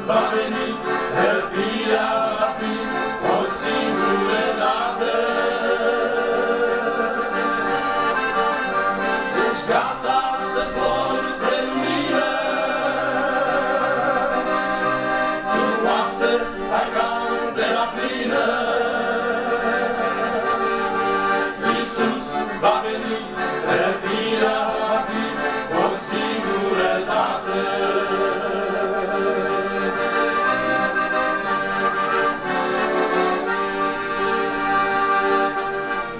va veni, răpirea va fi o singură dată. Ești gata să zbori spre lumină, tu astăzi stai ca de la plină. Iisus va veni, răpirea va fi o singură dată.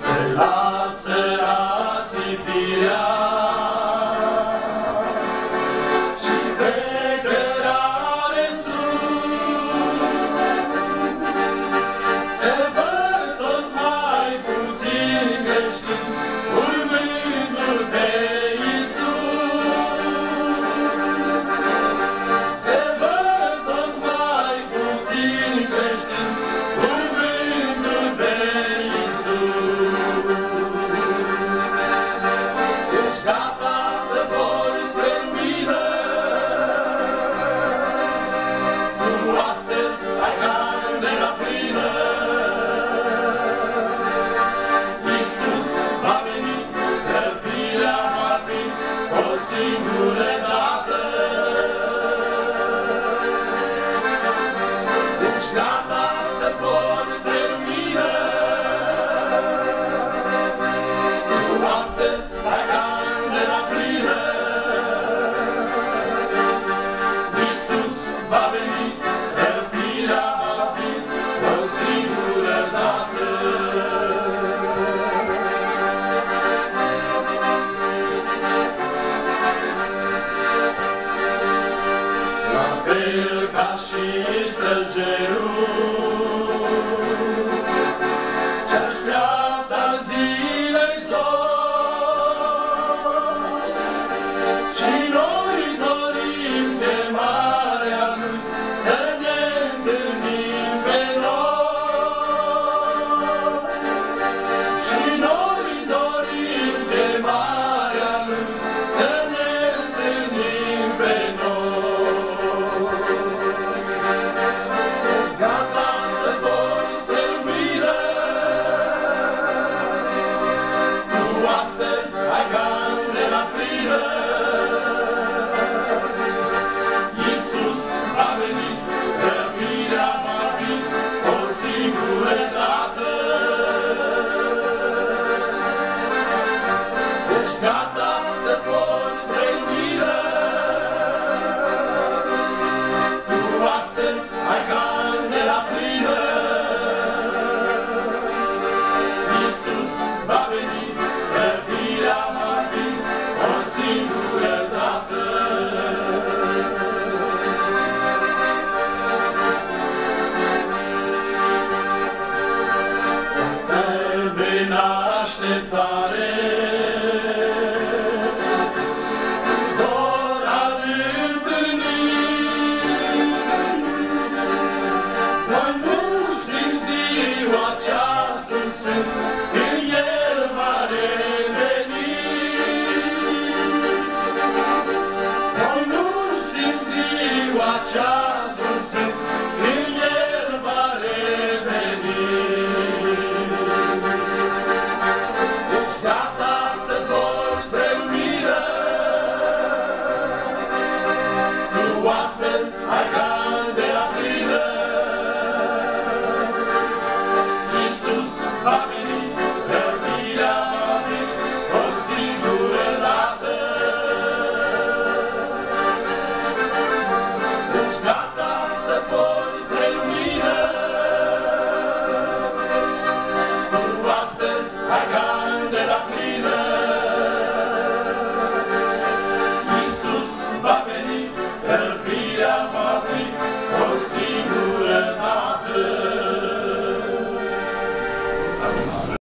Se lasă ațipirea și pe cărare sus, se văd tot mai puțini creștini urmându-L pe Iisus. Se văd tot mai puțini creștini urmându-L pe Iisus. Ești gata să zbori spre lumină, tu astăzi ai candela plină. Iisus va veni, răpirea va fi o singură dată. Ești gata să zbori spre lumină, tu astăzi ai candela plină. Iisus va veni, răpirea va fi o singură dată. La fel ca și străjerul ce-așteaptă zilei zori, și noi dorim chemarea Lui să ne întâlnim pe noi. Și noi dorim chemarea Lui să ne întâlnim pe noi. Ești gata să zbori spre lumină, tu astăzi ai candela plină. Iisus va veni, răpirea va fi o singură dată. Ești gata să zbori spre lumină, tu astăzi ai candela plină. Iisus va veni, răpirea va fi o singură dată. Să stăm în așteptare, dor al întâlnirii. Noi nu știm ziua, ceasul sfânt, când El va reveni. Noi nu știm ziua, ceasul sfânt, când El va reveni. Ești gata să zbori spre lumină, tu astăzi